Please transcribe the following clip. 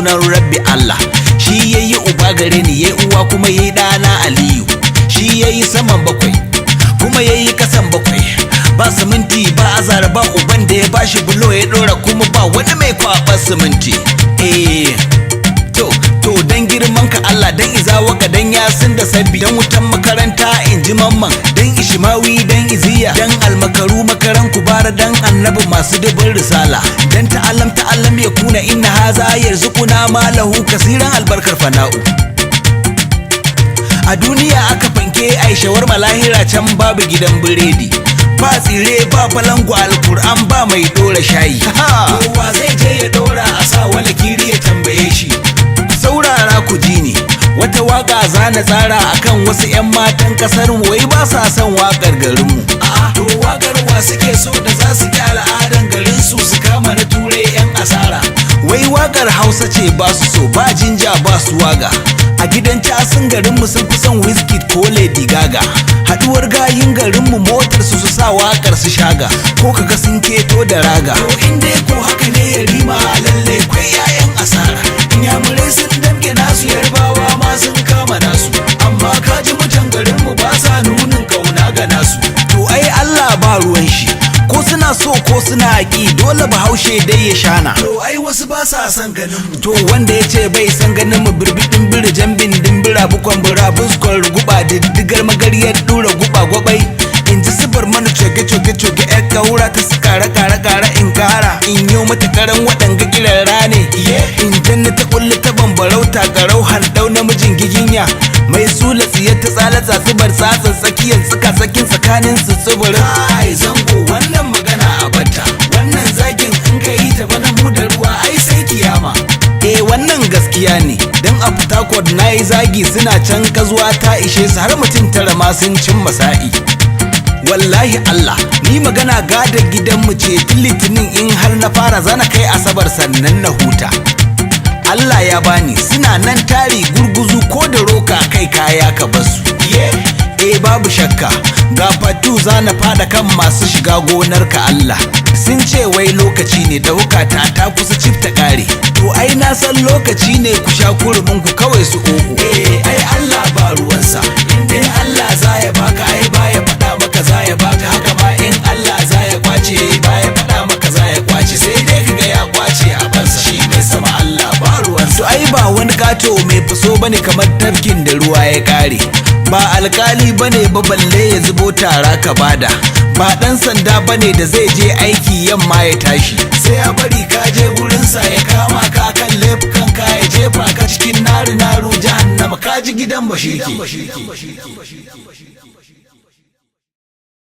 sunan rabbi Allah. Shi yayi uba gare ni yayi uwa kuma yayi ɗana Aliyu. Shi yayi saman bakwai kuma yayi kasan bakwai. Ba siminti ba azara ba uban da ya bashi bulo ya dora kuma ba wani mai kwaɓar siminti. To dan girman ka Allah, dan izawaka, dan yasin da sabbi, dan wutan makaranta in ji mamman, dan ishimawi, dan iziya, dan almakaru makaran kubara, dan annabi masu dubin risala, dan ta'allam ya kuna inna haza yarzuquna malahu kasiran albarkar fana'u. A duniya aka fanke aishawar malahira can babu gidan biredi, ba tsire ba balangu alkur'an ba mai dora shayi. Kowa zai je ya dora a sa wala kiri ya tambaye shi. Saurara ku ji ni wata waka zana tsara akan wasu 'yan matan kasar mu, wai ba sa son wakar garin mu. To wakar wa suke so da za su ki al'adan garin su su kama na ture 'yan asara. Wai wakar Hausa ce ba su so, ba jinja ba su waga. A gidan casin garin mu sun fi son Wizkid ko Lady Gaga. Haduwar gayin garin mu motar su sa wakar su shaga, ko kaga sun keto da raga. To in dai ko haka ne ya rima lalle kwai 'ya'yan asara. Inyamurai sun damke nasu, yarbawa ma sun kama nasu, amma kaji mutan garin mu ba sa nunin kauna ga nasu. To ai Allah ba ruwan shi, ko suna so ko suna ki dole Bahaushe dai ya shana. To ai wasu ba sa san ganin mu. To wanda ya ce bai san ganin mu, birbidin biri jambin dimbira bukon bura buskon ruguba diddigar magariyar dura guba gwabai. In ji sifar mana coke yar kaura ta su kara in kara in yi mata karan waɗanga kiran rane. In janna ta kulle ta bambarau takarau handau namijin giginya mai sula tsiyar ta tsala tsasibar tsatsan tsakiyar tsaka tsakin tsakanin su tsibirin. Ai zango wannan magana a bata, wannan zagin in ka yi ta bana mu da ruwa ai sai kiyama. Wannan gaskiya ne, dan a Port na yi zagi suna can kazuwa ta ishe su har mutum tara ma sun cin masa'i. Wallahi Allah ni magana gadar gidanmu ce tun litinin in har na fara zana kai asabar sannan na huta. Allah ya bani suna nan tari gurguzu ko da roka kai kaya ka basu. Babu shakka ga fatu zana fada kan masu shiga gonar ka Allah. Sun ce wai lokaci ne da hukata ta kusa cif ta kare. To ai na san lokaci ne ku sha kurumin ku kawai su ogo. Ai Allah ba ruwansa, in Allah za ya baka ai baya faɗa maka za ya baka, haka ma in Allah za ya kwace baya faɗa maka za ya kwace, sai dai kaga ya kwace a bansa, shi mai sama Allah ba ruwansa. To ai ba wani kato mai faso bane kamar tafkin da ruwa ya kare, ba alkali bane ba balle ya zubo tara ka bada, ba dan sanda bane da zai je aiki yamma ya tashi, sai ya bari ka je gurinsa ya kama ka kan laifukan ka ya jefa ka cikin naru jahannama, ka ji gidan bashirke.